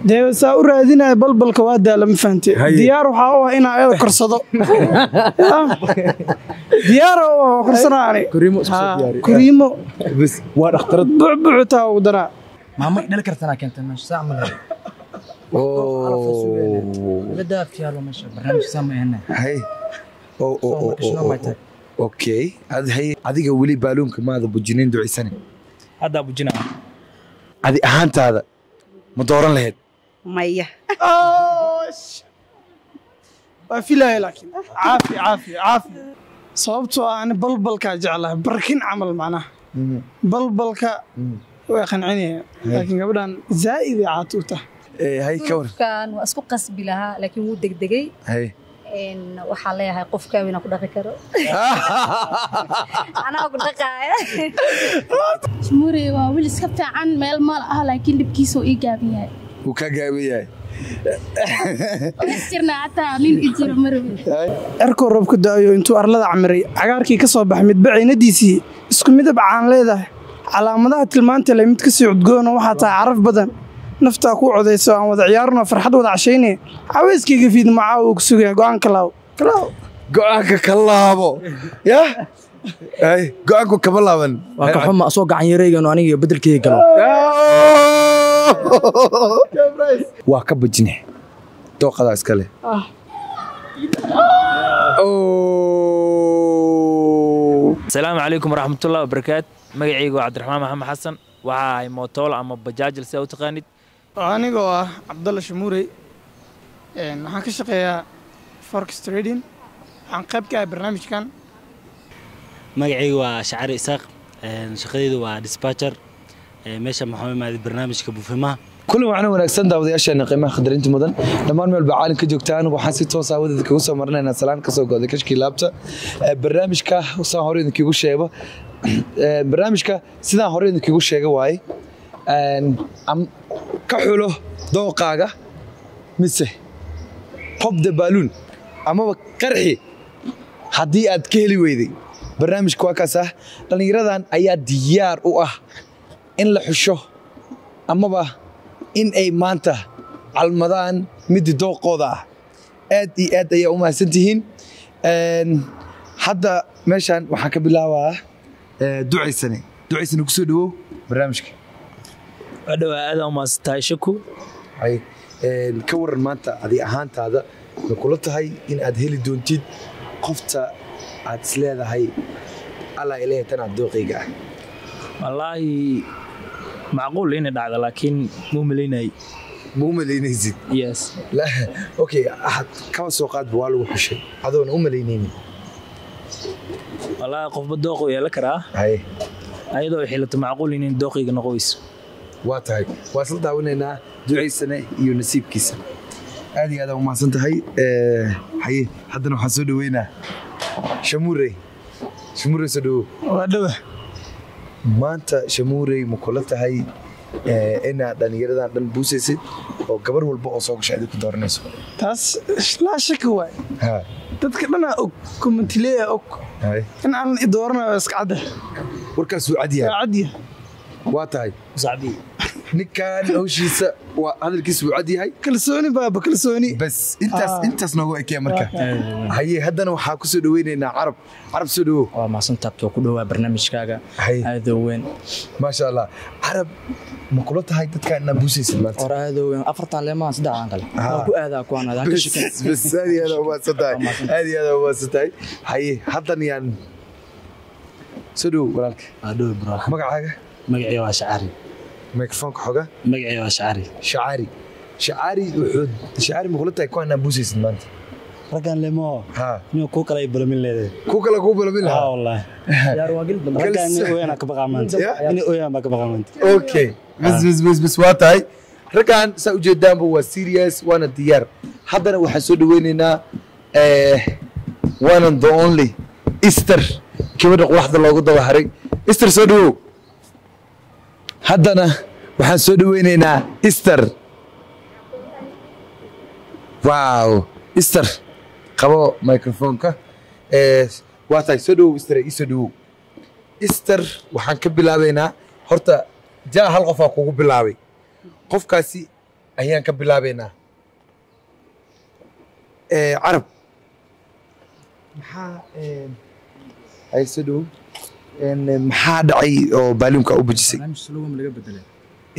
dee saa u raadinaya balbalka waa daala ma fahanti diyaar waxa uu inaa ayada korsado diyaar oo korsanaani kuriimo bas waa dhakhtarad buubuuta ugu dara maama dhal kartana keentay meesha saac ma leeyahay bada fiyaalo meesha barnaamij sameeyna hay okay adiga wali baaluunka maada bujinin ducisane hadda bujina adi ahaantaada ma dooran lahayd maya waa filaaya laakiin caafi sababtoo aan balbalka jeclahay barkin camal macnaha balbalka way qancinaya laakiin gabadhan zaa'id caatuuta hay ka war kan waa isku qasbi lahaa laakiin wuu degdegay hay waxaa leeyahay qofka inaan ku dhaqi karo anaa ku dhaqaaya Shmuri waa wiil iska fiican meel maal ah laakiin dibkiisa uu gaaban yahay uu ka gaaban yahay jirna ataa nin ijir marwi erko roobka daayo intuu arlada camiray cagaarkii ka soo baxay mid baciinadiisii isku midab caan leedahay calaamadaha tilmaanta leh mid ka sii cudgoon waxa taa caraf badan nafta ku codeyso aan wada ciyaarno farxad wada cashaynay caweyskayga fiid macaa uu ku sugay go'aanka kalaabo ya ay go'aanku kama laaban waa ka xuma soo gacan yareeygan aniga bedelkeyga galo waa ka bajine dooqada iska leh السلام عليكم ورحمة الله وبركاته مقعيقو عبد الرحمن محمد حسن وهاي موتول أما بجاجل سيو تقانيد anigoo ah Cabdalla Shamuurey waxaan ka shaqeeyaa forex trading waxaan qayb ka ahay barnaamijkan magacaygu waa Shacari Isaaq shaqadaydu waa dispatcher meesha maxaa maaday barnaamijka buufimaha كل وعنا ونكسن داودياشنا قيمة خضرين تمدن لما نمل بعالم كجوكتان وحاسي توصى ودك كوسا مرنا إن سلام كسو قاعد كشكي لابته برنامج كه وصار هورين كيقول شيء برنامج كه سيدا هورين كيقول شيء واي أم كحوله دوقاقة مسه قب دبالون أما كرحي حدي أتكلي ويدي برنامج كواكاسة لأن يردان أياد ديار إن لحشة أما با in ay maanta calmadaan mid dooqooda aad iyo aad ay u mahadsantihiin hadda meeshan waxaan ka bilaabaa ducaysane ku soo dhawow barnaamijka wadawaa aad u maasantahay shaku ay ka waran maanta adi ahaantaada ma kula tahay in aad heli doontid qofta aad isleedahay alla ilaahay tan aad dooqayga ah wallaahi معقول إني دعنا لكن مو ملينيزيد يس لا أوكي أحد كم سوقات بوالو وحشي هذول ملينيني والله قف بالدوق يا لكرة هاي أيضا حيلة معقول إني دوقي نقويس واتهاي واصلت عوننا دعي سنة ينسيب كيسة هذه وما سنت هاي حدنا حسود وينا شموري سدو wadaba maanta Shamuurey ma kula tahay inaad dhalinyaradan dhan buusaysid oo gabar walba oo soo gashay ku dooranayso taas la shaki waay dadka dhana og commentileeya og in aan dooranayo iska cad warkaas uu cadiya waa tahay صعبي ninkan hawshiisa waa hadalkiisu uu cadiyahay kalsooni baaba kalsooni bas intaas noogu ekay marka haye haddana waxa ku soo dhaweynaynaa carab soo dhawo waa maasantaabto ku dhawaa barnaamijkaaga aad weyn ma sha Allah carab ma kula tahay dadka inaan buusaysid maanta war aad weyn afartan leemaan saddex aan kale ku aadaa ku aanada ka shaqeyn bas aad waa satahay haye haddana yaan soo dhawo walaalka adoo bro magacaaga magacayga waa Shacari ميكروفون كحوجة مقعي شعاري مغلطة يكون أنا بوسيس المانت رجال لما نيو كوكلا يبلا من لده كوكلا من لها والله يا رواقل رجال وين أكبر منت إني وين أكبر منت أوكي بس واتاي رجال سأوجد دام هو سيريس وانا ديار حضنا وحسود ويننا one and the only إستر كيف نقول واحد الله قد وحري إستر سودو haddana waxaan soo dhaweynaynaa Easter wow Easter qabo microphone-ka waa tahay soo dhaw Easter waxaan ka bilaabaynaa horta jaa hal qof kugu bilaabay qofkaasi ayaan ka bilaabaynaa carab maxaa hayso dhow maxaa dhacay oo baaluunka u bujisay barnaamij slogan laga bedelay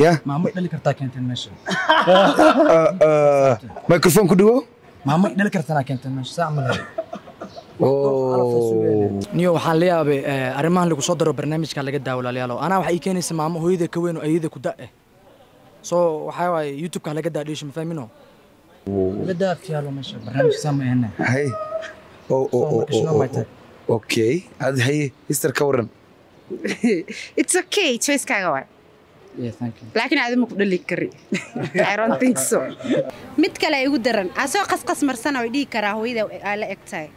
ya maamo dhali kartaa keenteen meesha microphone ku dhawo maamo dhali kartaa keenteen meesha saa ma lahayd niyo waxaan la yaabay arrimahan lagu soo daro barnaamijka laga daawalaalayaalo anaa waxa ay keenaysa maamo hooyada ka weyn oo ayada ku da soo waxa waay youtube ka laga daadhiisho ma fahmino laga daafiyalo meesha barnaamij sameeyna hay okay ad hay Esther ka waran It's okay choice kaaga waay yeah thank you laakiin aad ma ku dhali kari I don't think so mid kale ay ugu daran asoo qasqas marsan oo dhigi kara hooyada ay la egtahay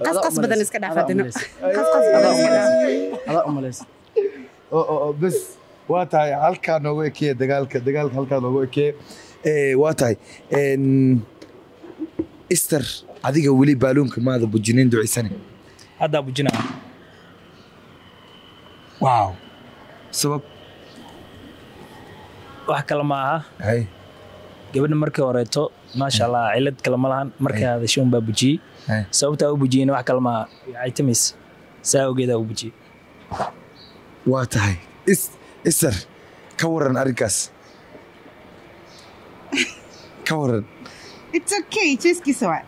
qasqas badan iska dhaafadino qasqas badan iska dhaaf ada umaleys bas waa tahay halka noogu ekee dagaalka halka noogu ekee waa tahay Esther adiga wali baaluunka maada bujinin ducisane hadda bujina wow sabab wax kale ma aha hay gabadha markii horeeto maasha Allah cilad kale ma lahan markii aad shoon baa bujiyay sababta uu bujiyay wax kale ma ay timis saawgeeda uu bujiyay waa tahay Esther ka waran arrinkaas ka waran It's okay choice kiisa waay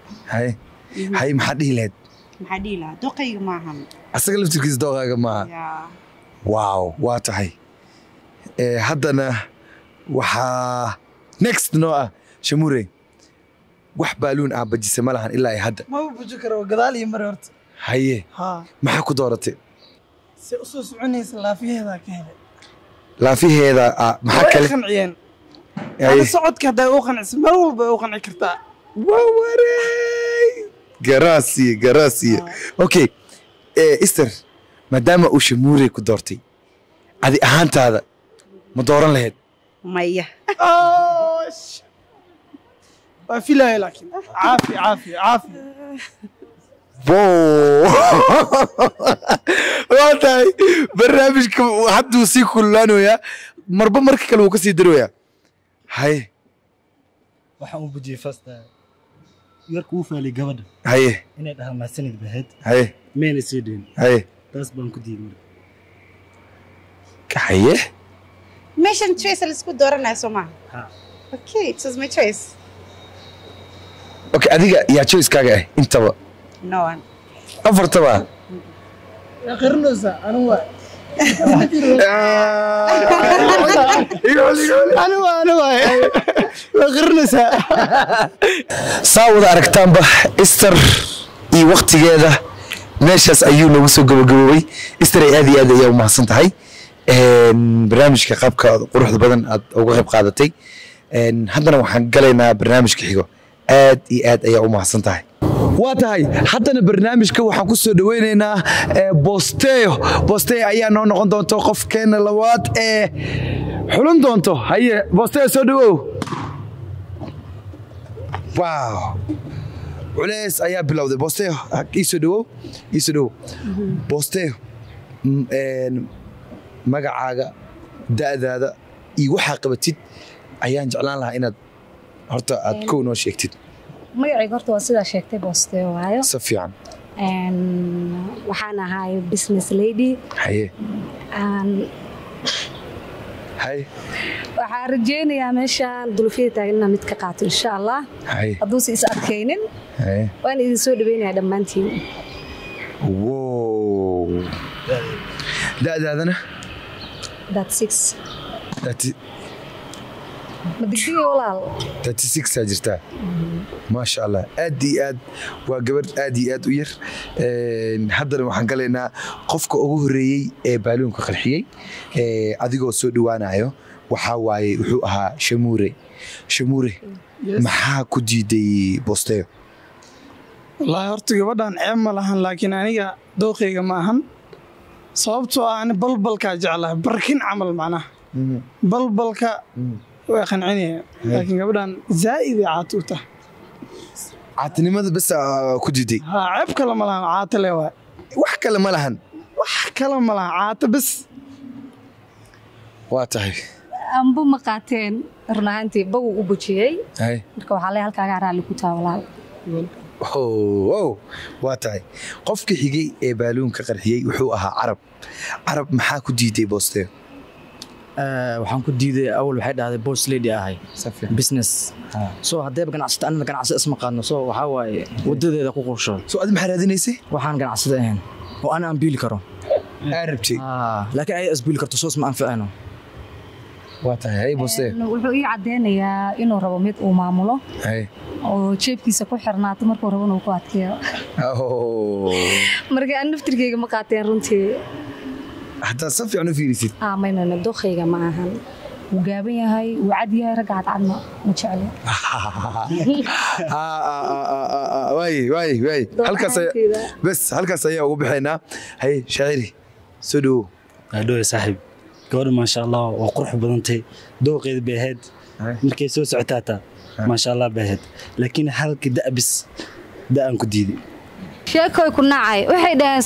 hay maxaa dhihi lahayd maxaa dhihi lahaa doqayga maahan asaga laftirkiisa dooqaaga maaha wow waa tahay haddana waxaa next noo ah Shamure wax baaluun ah bajisa ma lahan ilaa ay hadda ma buji karo gadaal iyo mar horta haye ha maxaa ku dooratay si u soo soconaysa laafiheeda ka helay laafiheeda maxaa kale qanciyeen ana socodka haday u qancisa mar walba u qanci kartaa wawarey garasi okay Esther maadaama uu Shamure ku doortay adi ahaantaada ma dooran lahayd maya waa filaya laakiin caafi waa tahay barnaamijka hadduu sii kululaanoyaa marba marka kale wuu ka sii daroyaa haye waxaan u bujiyey fasta yarku uu faalay gabadha haye inay dhahaa mahadsanid bahayd haye meena sii dheyn haye taas baan ku diiday haye meeshan choice la isku dooranayo Soomaa okay it was my choice okay adiga yaa choice kaaga ah intaba no one afartaba qarnoosa anu waa saawada aragtaanba Esther iyo waqtigeeda meeshaas ayuu nagu soo gabagaboobay Esther ay aad iyo aad u mahadsan tahay barnaamijka qaabka quruxda badan aad uga qayb qaadatay haddana waxaan galaynaa barnaamijka xigo aad iyo aad ayaa u mahadsan tahay waa tahay haddana barnaamijka waxaan ku soo dhaweynaynaa Bosteo ayaa noo noqon doonto qofkeena labaad ee xulan doonto haye Bosteo soo dhawow wow culays ayaa bilowday Bosteo iisoo dhawow Bosteo magacaaga da'daada iyo waxa qabatid ayaan jeclaan lahaa inaad horta aad ku noo sheegtid magacayga horta waa sidaa sheegtay Bosteo waayo si fiican waxaan ahay business lady haye waxaan rajeynayaa meeshaan dulfiyada taagna mid ka qaato insha Allah hadduu si is arkaynin waan idin soo dhaweynayaa dhammaantiin wow da'daadana that's 6 مدقيقة ولا 36 ساجرتا ما شاء الله أدي أد وجبر أدي أد وير حضر وحن قالنا قفك أوهري بالون كخلحية أديكو سودوانا عيو وحواي وحوها شموري maxaa ku diiday Bosteo wallahi horta gabadhan ceeb lahan laakiin aniga dooqeyga ma ahan sababtoo ah ani balbalka jeclahay barkin camal macnaha balbalka way qancinaya laakiin gabadhan zaa'id caatuta caatinimada bas ku diiday ceeb kale ma lahan caata le waa wax kale ma lahan caata bas waa tahay ambu ma qaateen run ahaantii bow u bujiyay marka waxa la halkaaga raali ku taa walaal waa tahay qofka xigay ee baaluunka qarxiyay wuxuu ahaa carab maxaa ku diiday Boosteo waxaan ku diiday awal waxay dhahday boss lady ahay business soo hadeeb ganacsato anna ganacsi isma qaadno soo waxa waaye wadadeeda ku qorsho soo aad maxaa raadinaysay waxaan ganacsada ahayn oo aan biil karo arabti laakiin ay asbiil karto soo ma anfacano waa tahay Boosteo wuxuu ii cadeynayaa inuu rabo mid uu maamulo oo jeebkiisa ku xirnaato markuu rabo inuu ku adkeeyo marka aan naftirkeyga ma qaateen runtii hatta si fiican u fiirisid mayna dokhayga ma ahan wuu gaaban yahay wuu cad yahay rag cadcad ma jecel waay halkaas ayaa ugu bixinaa hay shaaciri soo dhow adoo saaxiib gabadha ma sha Allah waa qurux badantay dooqeed beehed markay soo socotaata ma sha Allah beehed laakiin halka da'an ku diiday sheekoy ku nacay waxay dhaheen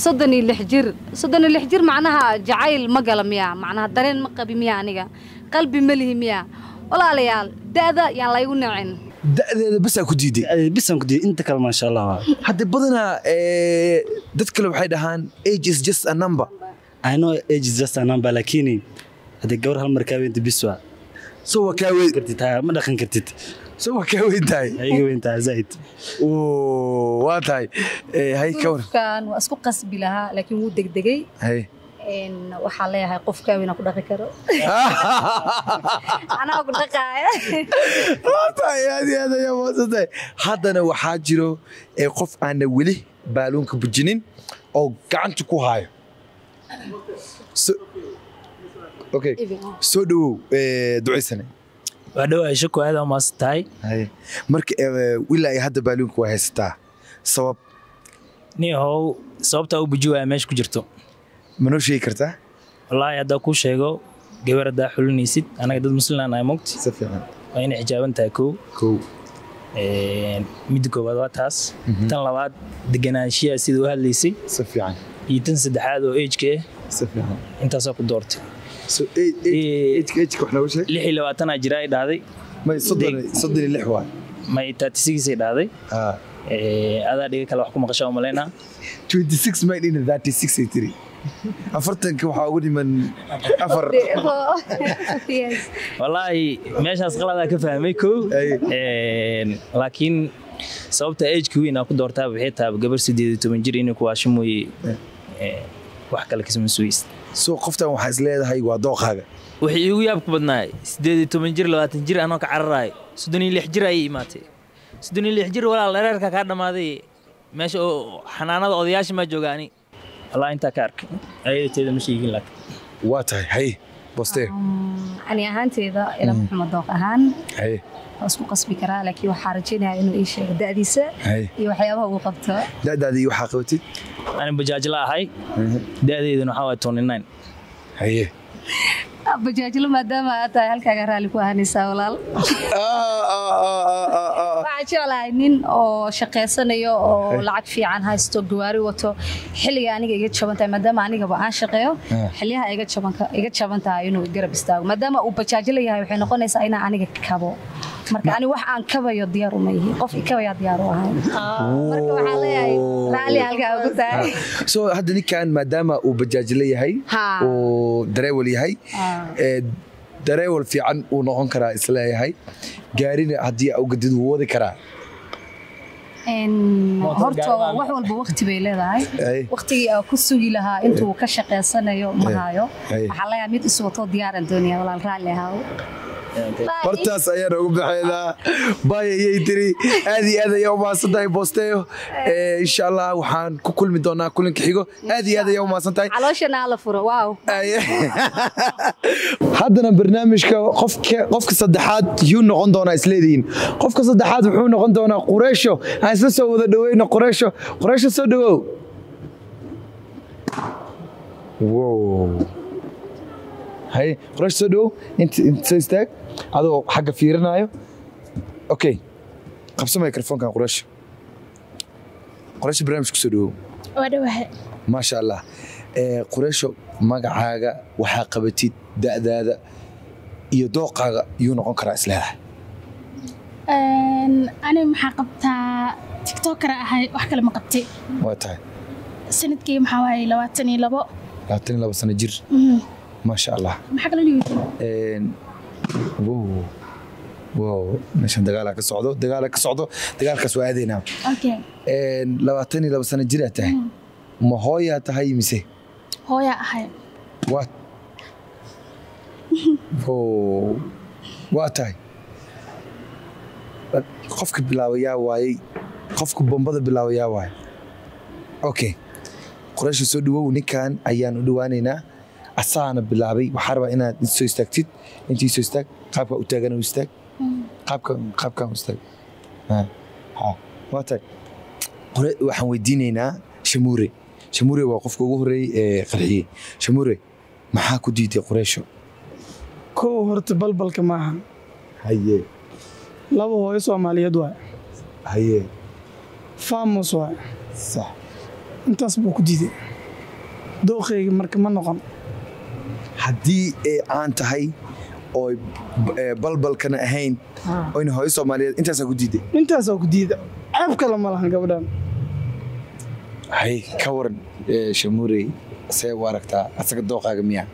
36 jir macnaha jacayl ma gala miya macnaha dareen ma qabi miya aniga qalbi ma lihi miya walaalayaal da'da yaan la igu nacin da'deeda bas ku diiday inta kale ma sha Allah hadda badana dad kale waxay dhahaan age is just a number I know age is just a number lakini hadda gabar hal markaa weynta biswa soo ka weyn kartid ma dhaqan kartid soo ka weyntahay ayaga weyntaa zaid waa tahay hay kan waa isku qasbi lahaa laakiin wuu degdegay waxaa leeyahay qofka weyn ku dhaqi karo anaa ku dhaqaaya aad ayaa waasatay haddana waxaa jiro qof aan weli baaluunka bujinin oo gacanta ku hayo okay soo dhow duceysane waa dhow ay shako aad ama tahay marka ilaa hadda baaluunka waa haysataa sabab niyow sababta uu bujiyo meesha ku jirto ma noo sheegi kartaa wallaahi hadda ku sheego gabar hadda xulinaysid anaga dad muslimaan ay moogti si fiican waa inay xijaaban tahay kow mid koobaad waa taas tan labaad deganaanshiya sida u hadlaysay si fiican iyo tan saddexaad oo age-ka si fiican intaas ku doortay so age wax noogu sheeg 26 jira ay dhahday may 36 waa may 36 ay dhahday adaa dhiga kale wax ku maqashaa umaleynaa 26 may dhina 36 ay tiri afartanka waxaa ugu dhiman afar wallaahi meeshaas qaladaa ka fahmay kow laakiin sababta age-ka weyn aa ku doortaa waxay tahay gabar 18 jir inay ku waasho mooye wax kale kasma sugaysid soo qoftan waxaa is leedahay waa dooqaaga wixii igu yaabka badnaay 18 jir 20 jir anoo ka cararaay 36 jir ay imaatay 36 jir walaal dhereerka ka dhamaaday meesha oo xanaanada odayaasha ma joogaani والله أنت كارك أي تيدا مش يجين لك واتاي هاي بوستير أنا أهانتي إذا إلى محمد دوق أهان هاي أسمع قصبي كرا لك وحارجينها إنه إيش دادي سا يوحيابها وقبتها دادي وحاقوتي أنا بجاج لا هاي دادي إذا نحاول 29 هاي بجاج لما دام أتى هلك أجرى لك وهنسا ولا وعشان nin oo shaqeysanayo oo lacag fiican haysto gawaari wato xilliga aniga iga jabantahay maadaama aniga aan shaqeeyo xilliyaha iga jabantahay inuu garab istaago maadaama uu bajaaj leeyahay waxay noqonaysaa in aniga kabo marka ani wax aan kabayo diyaar uma yihi qof ikabaya diyaar u ahay marka waxa leeyahay raali halka ugu tahay soo hadda ninkan maadaama uu bajaaj leeyahay oo dareewal yahay dareewal fiican uu noqon karaa isleeyahay gaarina haddii uu gadid uu wadi karaa horta wax walba waqti bay leedahay waqtigii aan ku sugi lahaa intuu ka shaqeysanayo ma hayo waxa la yaab mid isu wato diyaar doonaya walaal raali ahaa bartaas ayaan ugu baxaynaa baayay tiri aad iyo aad ayaa u mahadsantahay Boosteo insha Allah waxaan ku kulmi doonaa kulanka xigo aad iyo aad ayaa u mahadsantahay calooshana la furo waaw haddana barnaamijka qofka saddexaad yuu noqon doonaa isleediin qofka saddexaad wuxuu noqon doonaa Qureysho aan isla soo wada dhaweyno Qureysho soo dhawow wow هاي قرش سدو انت استاك هذا حاجه فيرنايو اوكي قبسه ميكروفون كان قرش برنامج كسدو ودوه ما شاء الله قريشو magacaaga waxa qabatid da'daada iyo dooqaaga yuu noqon karaa isleedahay ani maxaa qabtaa tiktoker ahay wax kale ma qabtay waa tahay sanadkii maxaa waaye 22 sano jir maasha allah maxaa kale leeyahay wow meeshan dagaal ka socdo dagaalkaas waa aadaynaa okay 22 sano jir tahay ma hooyaa tahay mise hooya ahay what waa tahay qofka bilaabayaa waayey qofka bombada bilaabayaa waay okay qoraasha soo dhawow ninkan ayaan u dhawaanaynaa asaana bilaabay waxaa rabaa inaad soo istaagtid intii soo istaag qaabka u taagan u istaag qaabkan u istaag waa tahay waxaan weydiinaynaa shamuure waa qofka ugu horreeyey ee qarxiyey shamuure maxaa ku diiday qoraasho kow horta balbalka maaha haye laba hooyo Soomaaliyeed waay haye faamus waay sax intaas buu ku diiday dooqeyga marka ma noqon haddii ay aan tahay oo balbalkana ahayn oo in hooyo Soomaaliyeed intaasaa ku diiday intaasaa ku diida ceeb kale ma lahan gabadhan hay ka waran shamuure see u aragtaa asaga dooqaaga miyaa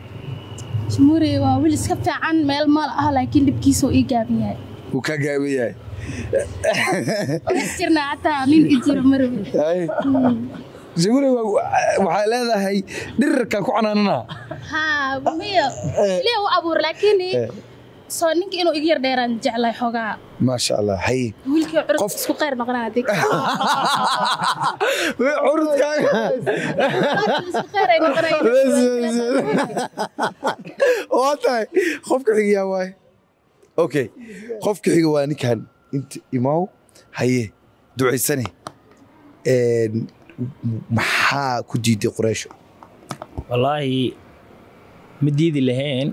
shamuure waa wiil iska fiican meel mal ah laakiin dhibkiisa uu ii gaaban yahay wuu ka gaaban yahay jirna hataa nin ijiro marwe shamuure waxay leedahay dhirirka ku canaanana miya lee u abuur laakiin soo ninka inuu iga yar dheeraan jeclay xogaa maasha allah hay wiilkii curud isku qeyr noqonaa adig curudkaaga isku qeyr ay waa tahay qofka xiga waay okay qofka xiga waa ninkan inta imaaw haye ducaysane maxaa ku diiday qoraasho wallaahi ma diidi lahayn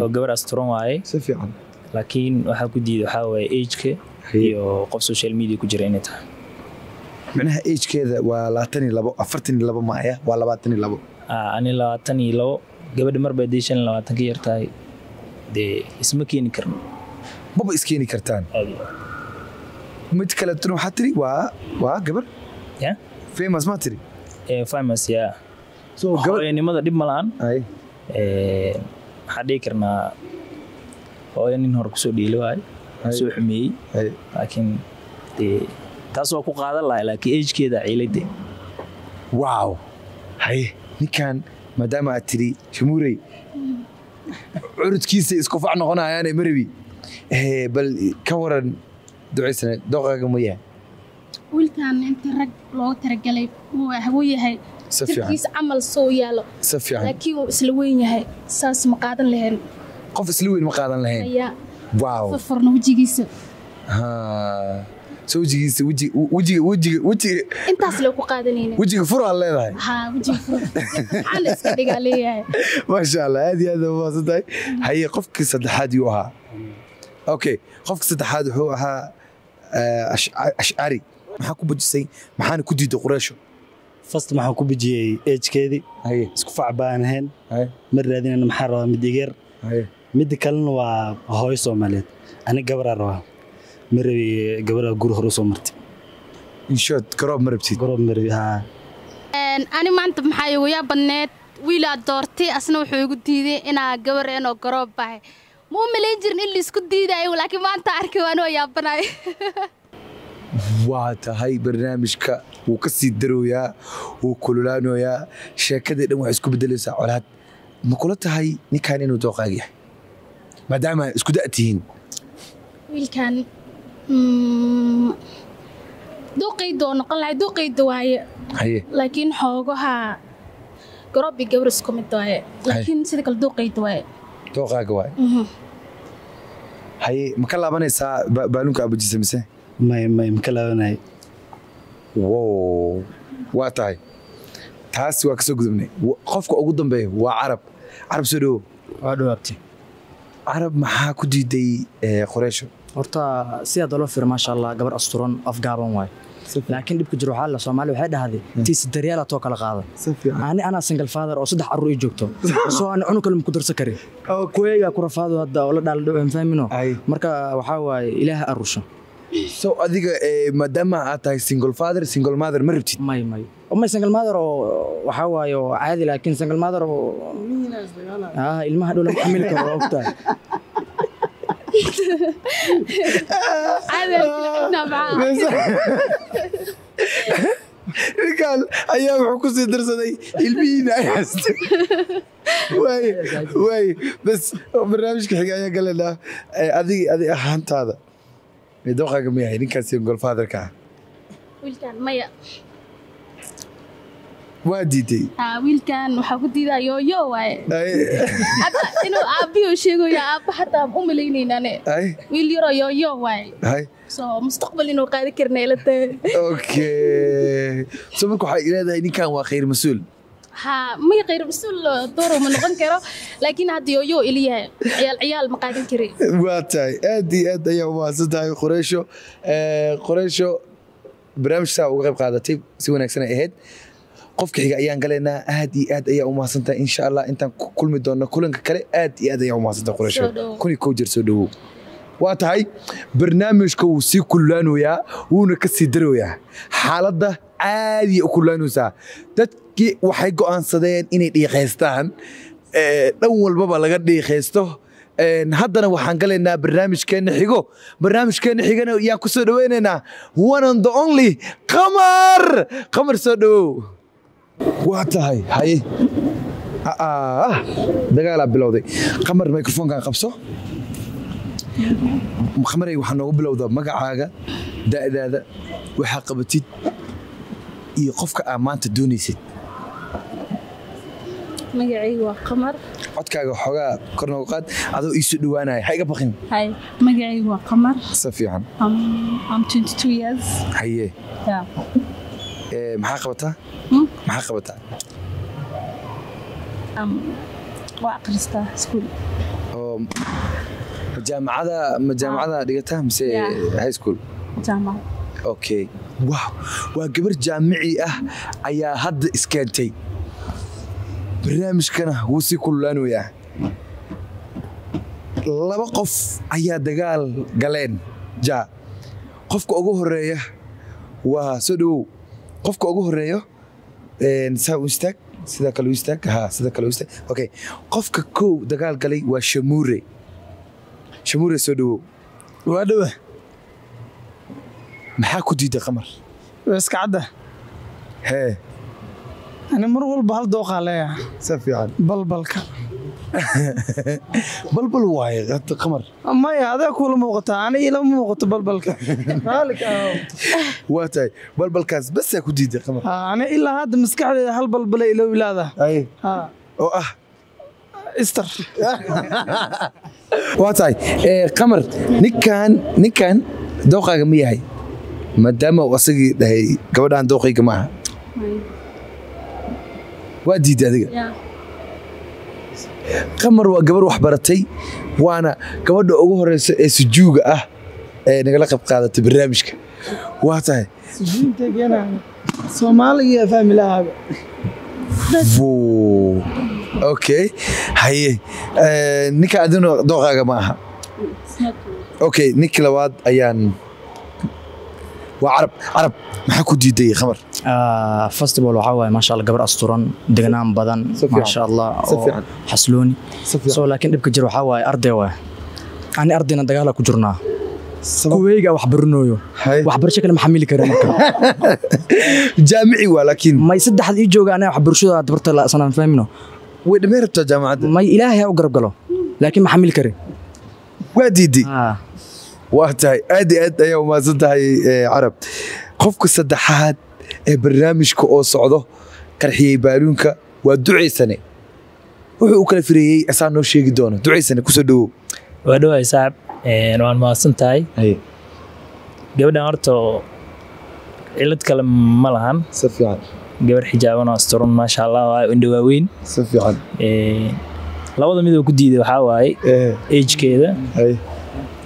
oo gabar asturan waaye si fiican laakiin waxaa ku diiday waxaa waaye age-ka iyo qof social media ku jira inay tahay macnaha age-keeda waa 42 maaya waa 22 ani 22 gabadha mar bay 25 ka yar tahay dee isma keeni karno maba iskeeni kartaan mid kale tun waxaa tiri waa gabar ya famous ma tiri famous ya so gabarnimada dhib ma lahan waxaa dhihi karnaa hooyo nin hore kusoo dhiili waayo soo xumeeyey laakiin dee taas waa ku qaadan lahay laakiin age-keeda ciilayde wow haye ninkan maadaama aad tiri shamuurey curudkiisa isku fac noqonayaane marabi bal ka waran ducaysane dooqaaga ma yahay wiilkan inta rag looga talagalay wuu yahay jirkiisa camal soo yaalo laakiin wuu isla weyn yahay saas ma qaadan lahayn qof isla weyn ma qaadan lahayn wow furna wajigiisa soo wajigiisa intaas loo ku qaadanayna wajiga furaa leedahay wajiga fur aan iska dhigaa leeyahay maasha allah aad iyo aad u maasantahay haye qofkii saddexaad yuu ahaa okay qofka saddexaad wuxuu ahaa ashcari maxaa ku bajisay maxaana ku diiday qoraasho fast maxaa ku bijiyay age-keedii isku fac baan ahayn mar raadinayna maxaa rabaa mid igeer mid kalena waa hooyo Soomaaliyeed ani gabar rabaa marabi gabar guri hore soo martay in short garoob marabtid ani maanta maxaa igu yaa badneed wiil aad doortay asna wuxuu igu diiday inaa gabar inoo garoob bahay muu malayn jirin in laisku diidayo laakiin maanta arkay waan oo yaabanaay waa tahay barnaamijka wuu ka sii darooyaa wuu kululaanoyaa sheekadii dhan waxay isku beddelaysaa colaad ma kula tahay ninkan inuu dooqaag yahay maadaama isku da' tihiin wiilkan dooqayda oo noqon lahay dooqayda waaye laakiin xoogaha garoobi gabar isku mid waaye laakiin sida kale dooqayda waaye dooqaaga waaye haye ma ka laabanaysaa baalunka abujisa mise may ma ka laabanay wow waa tahay taas waa ka soo gudubnay qofka ugu dambeeya waa carab soo dhawo waa dhawaabtay carab maxaa ku diiday qoraasho horta sidaad loo fiir maasha Allah gabar asturan afgaaban waay laakiin dhibka jiro waxa la Soomaali waxay dhahday tiis daryeela too kala qaada ana single father oo 3 carruur ii joogto soo aan cunug kale ku darsan karin kuweyga ku rafaado hadda oo la dhaaldhow fahmino marka waxa waay ilaaha arusha so adiga maadaama aad tahay single father single mother ma rabtid may single mother oo waxa waay oo caadi laakiin single mother oo ilmaha dhow la xamil karo ogtaa ninkaan ayaa wuxuu ku sii darsaday ilmihiina ay haystay waay bas barnaamijka xiga ayaa galanaa adi ahaantaada dooqaaga ma yahay ninkaan single fatherka ah wiilkaan maya waa diiday wiilkaan waxaa ku diidaa yooyo waaye hadda inuu aabbiyo sheegayo aabba xataa u malaynaynaane wiil yaroo yooyo waaye so mustaqbal inuu qaadi karna ila tahay okay so marka waxay leedahay ninkaan waa khayr mas-uul may khayr mas-uul dooro ma noqon karo laakiin hadda yooyo iliyahay ciyaal ma qaadan kari waa tahay aad iyo aad ayaa umahadsan tahay qoreysho barnaamijkaa uga qayb qaadatay si wanaagsan ay ahayd qofka xiga ayaan galaynaa aad iyo aad ayaa umahadsantahay insha Allah intaan ku kulmi doono kulanka kale aad iyo aad ayaa umahadsantahay qoreysho kuni koo jir soo dhawow waa tahay barnaamijka wuu sii kululaanoyaa wuuna ka sii daroyaa xaaladda caadi u kululaanaysaa dadkii waxay go'aansadeen inay dhiiqaystaan dhan walbaba laga dhiiqaysto haddana waxaan galaynaa barnaamijkeena xigana yaan ku soo dhawaynaynaa one and the only qamar soo dhawow waa tahay haye dagaalaa bilowday qamar microfonkan qabso qamaray waxaa noogu bilowdaa magacaaga da'daada waxaa qabatid iyo qofka aa maanta doonaysid magacaygu waa qamar codkaaga xoogaa kor noogu qaad adoo ii soo dhawaanaya ha iga baqin magacaygu waa qamar si fiican I'm 22 years haye maxaa qabataa waa akhristaa iskuul jaamacada dhigataa mise high school okay wow waa gabar jaamici ah ayaa hadda iskeentay barnaamijkana wuu sii kululaanoyaa laba qof ayaa dagaal galeen qofka ugu horeeya waa soo dhawow qofka ugu horeeyo saa u istaag sida kale u istaag okay qofka kow dagaal galay waa shamuure soo dhawow waa dhawa maxaa ku diiday qamar waa iska cadda ani mar walba hal dooqaa leeyahay si fiican balbalka balbal waaye qamar maya adaa kuula muuqataa ani ilama muuqato balbalka waa tahay balbalkaas basaa ku diiday qamar ani ilaa hadda maskaxdeeda hal balbala ilo wilaada oo ah istar waa tahay qamar ninkan dooqaaga ma yahay maadaama uu asagii dhahay gabadhaan dooqayga maaha waa diiday adiga qamar waa gabar wax baratay waana gabadha ugu horeysa ee sujuuga ah ee nagala qayb qaadatay barnaamijka waa tahay soomaaliga faamilahaaba okay haye ninka adina dooqaaga ma aha okay ninkii labaad ayaan waa carab maxaa ku diiday qamar festival waxa waaye maasha Allah gabar asturan deganaan badan maasha Allah xaslooni soo laakiin dhibka jir waxa waaye arday waa ani ardayna dagaal ku jirnaa kuweyga wax barnooyo wax barasho kale ma xamili karo marka jaamici waa laakiin may saddexad ii jooga ana wax barashada dabarta la sanaan fahmino way dhameerta jaamacada may ilaahay u garab galo laakiin ma xamili karo waa diiday waa tahay aad ayaa umahadsan tahay carab qofka saddexaad ee barnaamijka oo socdo qarxiyey baaluunka waa ducaysane wuxuu u kala fireeyey asaa noo sheegi doono ducaysane kusoo dhawow waa dhawaay saaxib waan mahadsan tahay gabadhan horta cilad kale ma lahan si fiican gabar xijaaban oo asturan maasha Allah waa indho waaweyn si fiican labada mid oo ku diiday waxaa waaye age-keeda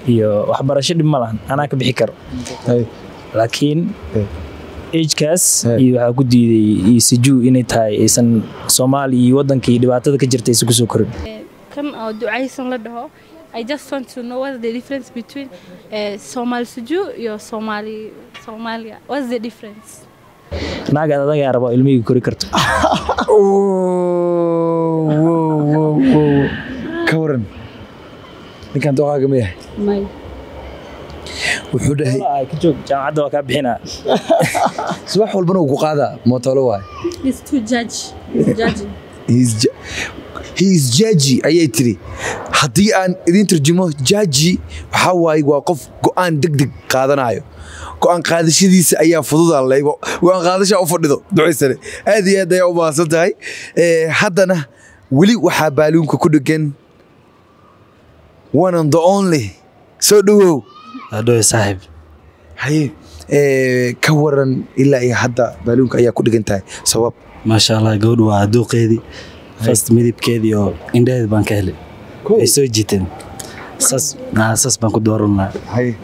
iyo waxbarasho dhib ma lahan anaa ka bixi karo laakiin age-kaas iyo waxaa ku diiday iyo sijuu inay tahay aysan Soomaali iyo wadankii dhibaatada ka jirtay isu soo korin kan oo ducaysan la dhaho I just want to know what's the difference between Somali sijuu iyo Somalia. What's the difference? Naaga adaga arabo ilmiga kori karto. Ka waran. Ninkan dooqaaga ma yahay? May. Wuxuu dhahay ka joog jaamacadda waa ka bixinaa. Subax walbana uu ku qaadaa mootolo waay. He's too judge. He's judgy ayay tiri. Haddii aan idin turjumo judgy waxa waaye waa qof go'aan degdeg qaadanayo. go'aan qaadashadiisa ayaa fududaan leeybo go'aan qaadasha u fadhido duceysane aad iyo aad ayaa u baahan tahay haddana weli waxa baaluunka ku dhagan one and the only soo dhawow adoo saaxiib haye ka waran ilaa iyo hadda baaluunka ayaa ku dhagan tahay sabab maasha Allah gabadhu waa duqeedii first midibkeedii oo indhaheed baan ka helay ay soo jiiteen ساس بانكو دورنا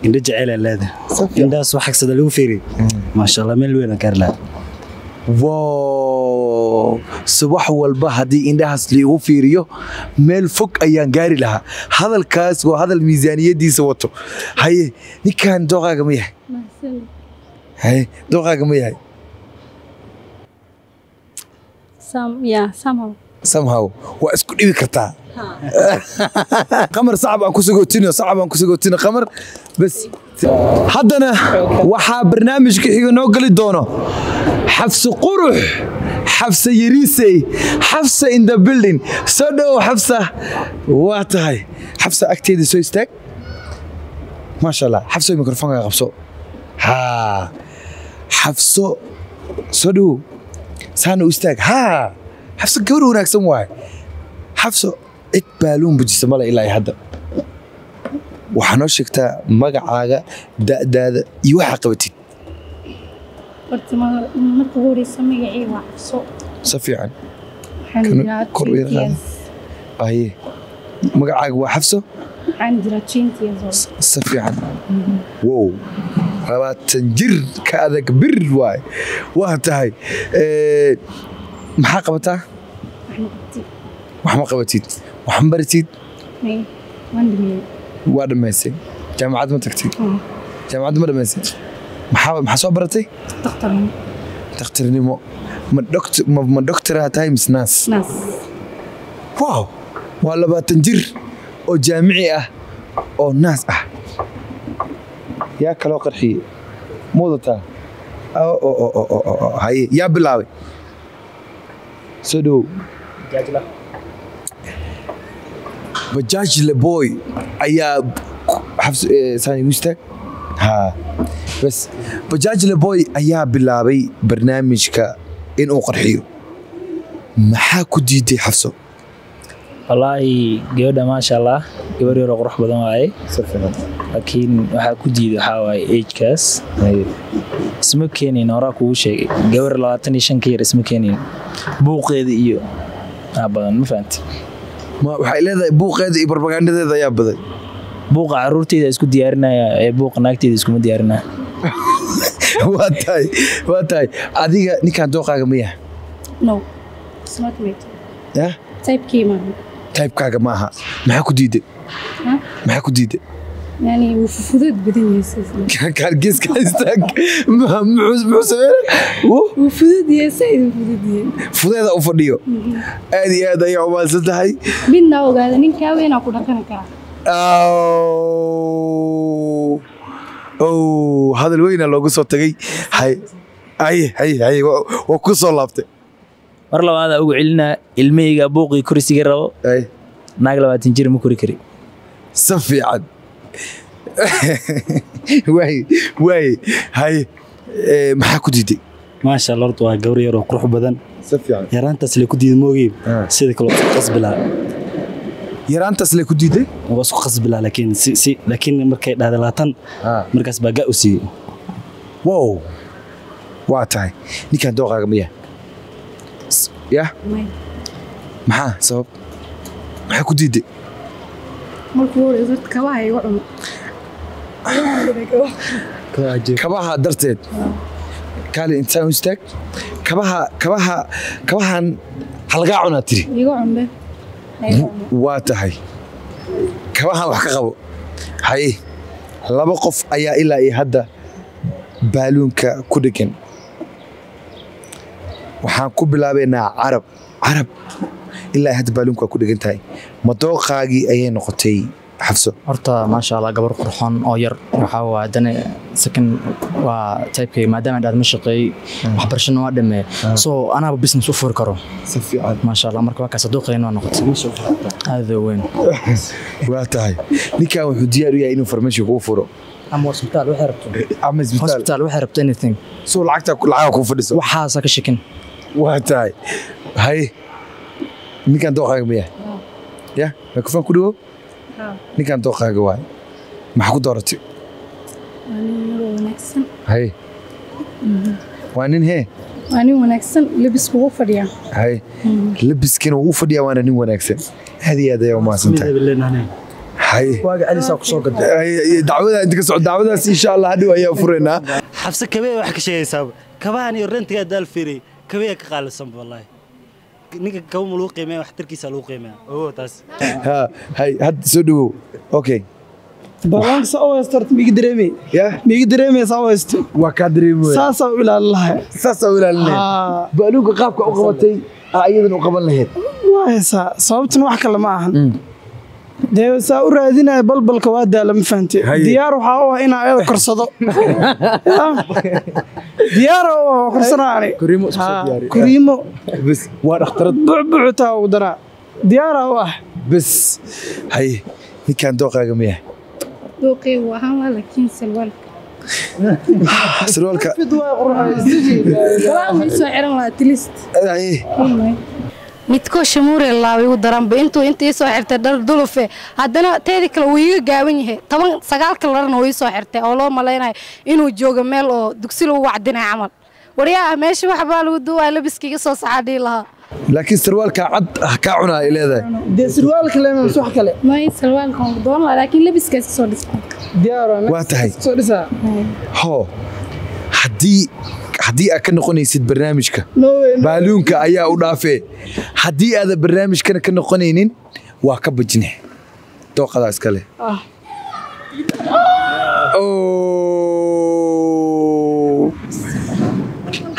إن رجع إلى هذا إن ده سو حكسد اللي هو فيري ما شاء الله من وين كارلا واو صباح والبهدي إن ده اللي هو فيريو مال فوق أيام جاري لها هذا الكاس وهذا الميزانية دي سوته هاي نكان دوغا جميع هاي دوغا جميع somehow واسكت إيه كرتا قمر صعب أن كسجوتينه قمر بس حدنا وحا برنامج كحيو نوغلي دونو حفص قروح حفص يريسي حفص in the building سودو حفصة واتهاي حفصة أكتيدي سو يستاك ما شاء الله حفصة الميكروفون يا غبصو ها حفصة سودو سانو يستاك ها حفصة قورو هناك سمواي حفصة إت بالون بجسمه إلا يهدى وحنوشكتا مقعاقا دا يوحى قوتي ما تقولي سمي عيوة حفصة صفيعا كروي رغم أهي مقعاقا وحفصة عندي 20 years صفيعا واو هذا تنجر كذا كبير واي وهتاي maxaa qabataa wax ma qabatid wax ma baratid waa dhamaysay jaamacad ma tagtay jaamacad ma dhamaysay maxaa soo baratay dhakhtarnimo ma doctoraa tahay mise naas wow waa 20 jir oo jaamici ah oo naas ah yaa kaloo qarxiyey muudataa haye yaa bilaabay سدو بجاج لبوي أيا حفظ ثاني مستك ها بس بجاج لبوي أيا بلابي برنامج كا إن أقرحيو محاكو ديدي حفظه والله جوده ما شاء الله جوده روح بدن واي لكن waxa ku diiday waxa way age kaas isma keenin hore ku sheegay gabar 25 ka yar isma keenin buuqeeda iyo badan ma fahanti ma waxay leedahay buuqeeda iyo barbagandadeeda ayaa badan buuqa caruurteeda isku diyaarinaya ee buuqa naagteeda isku ma diyaarinaa waa tahay adiga ninkan dooqaaga ma yahay no it's not me yeah type kima type kaaga maaha maxaa ku diiday maxaa ku diiday يعني وفدود بدين يسوس كان جيس كاستك محسن وفدود يا سيد وفدود فدود أفضيه هذه يا عمال ستهاي بينا وقاعد نكاوي ناكل كنكا أوه هذا الوين اللي قصة تجي هاي وقصة لابته mar labaad ugu cilina ilmeyga buuqi kursiga rabo naag 20 jir ma kori kari safiican way hay maxaa ku diiday ma sha Allah waa gabar yar oo qurux badan safiican yaraantaas la ku diiday moogay sida kale qasbila yaraantaas la ku diiday waa isku qasbila laakiin markay dhaadalaatan markaas baa gaa u siiyay wow waa tahay ninkan dooqaaga miya يا maxaa sabab maxaa ku diiday markuu hore isad kabahay kabaha darteed kaali intaan istaag kabahan halgaa cunaa tiri waa tahay kabahan wax ka qabo haye laba qof ayaa ilaa iyo hadda baaluunka ku dhegan waxaan ku bilaabaynaa carab ilaa hadda baaluunka ku dhegan tahay ma dooqaagii ayay noqotay xafso horta maasha allah gabar qurxoon oo yar waxaa waa dana sakan waa taybkay maadaama aad ma shaqeey waxbarashana waa dhamee so anaaba business u furi karo si fiican maasha allah marka waa ka saduuqayna waa noqotay aad weyn waa tahay ninkan wuxuu diyaar u yahay inuu farmashiyo kuu furo ama hospital waxay rabto anything so lacagta ku fadhiso waxaasa ka shakin waa tahay hay ninkan dooqaaga miya ya mikrofon ku dhigo ninkan dooqaaga waay maxaa ku dooratay hay waa nin hee waa nin wanaagsan labisku wuu fadhiyaa hay labiskina wuu fadhiyaa waana nin wanaagsan aad iyo aad ayaa u mahadsantahay hay waaga celisaa ku soo gaday dacwada inta ka socdo dacwadaas insha Allah hadhow ayaa furaynaa xabse kabee wax ka sheegaysaa kabahan iyo rentiga daal fiiray kabee ka qaalisan wallahi ninka kaw ma loo qiimeeyo wax tarkiisa loo qiimeeyo oo taas hay had soo dhawow okay balan soo start migi dareemay soo waa ka dareemay saasa u ilaalinahay baaluunka qaabka u qabatay ayadan u qaban lahayd waa sababtan wax kale ma ahan dee saa u raadinaya balbalka waa daala ma fahantay diyaar waxa uu inaa ayada korsado diyaar oo korsanaani kuriimo bas waa dhakhtarad buubuuta ugu dara diyaar oo bas hay ninkan dooqaaga miya dooqay waa laakiin salwalka fidwa qurxay ma soo xiran waa tilist midkoo shamuure laabay u daranba intii soo xirtay dhar dulufe haddana teedii kale wuu iga gaaban yahay 9 kalarna way soo xirtay oo loo malaynayo inuu joogo meel oo dugsi lagu wacdinay camal wariyaa meesha wax baa lagu duwaa labiskiga soo saxadii lahaa laakiin sarwaalka cad ka cunaa ay leedahay dee sarwaalka leeman wax kale ma sarwaalka doon laakiin labiskiisa soo dhisa diyaar waa tahay soo dhisa ho haddii aad ka noqonaysid barnaamijka baaluunka ayaa u dhaafee haddii aada barnaamijkana ka noqonaynin waa ka bajine dooqadaa iskale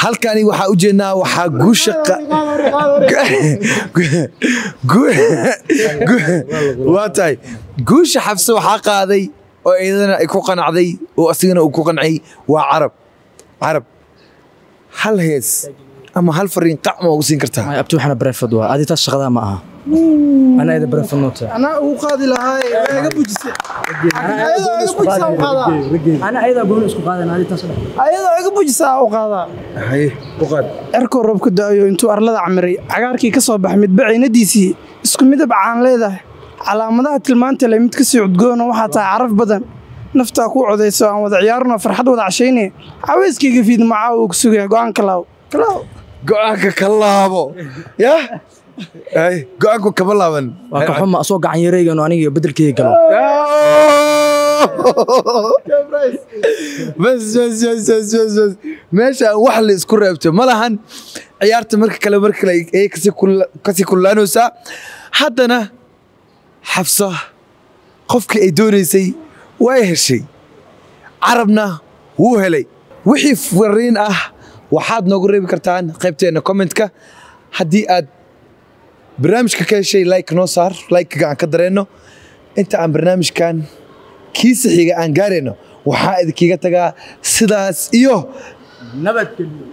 halkani waxaa u jeednaa waxaa guusha waa tahay guusha xabse waxaa qaaday oo iyadana ay ku qanacday oo asigana uu ku qancay waa carab hal hees ama hal fariin qacma ugu siin kartaa abti waxana barefad waa adi taas shaqada ma aha ana ida barefad noota ana uu qaadi lahaa iga bujisay ana ayada goon isku qaadan adi taas ayada iga bujisa u qaada hay u qaad erko roobku daayo intuu arlada camiray cagaarkii ka soo baxay midba ciinadiisii isku midab caan leedahay calaamadaha tilmaanta leh mid ka sii cudgoon waxaa tahay caraf badan naftaa ku codayso aan wada ciyaarno farxad wada cashayne caweyskayga fiid macaa uu ku sugaya go'aanka go'aanka ka laabo ya go'aanku kama laaban waa ka xuma soo gacan yareeygan aniga bedelkayga galo bas meesha wax la isku reebto ma lahan ciyaarta marka kale ay kasii kullaanaysaa haddana xabsa qofkii ay doonaysay way heshay carabna wuu helay wixii fariin ah waxaad noogu reebi kartaan qaybteena commentka haddii aad barnaamijka ka heshay like noo saar like-ga aan ka dareenno inta aan barnaamijkan kiisa xiga aan gaarayno waxaa idinkiga tagaa sidaas iyo nabadgelyo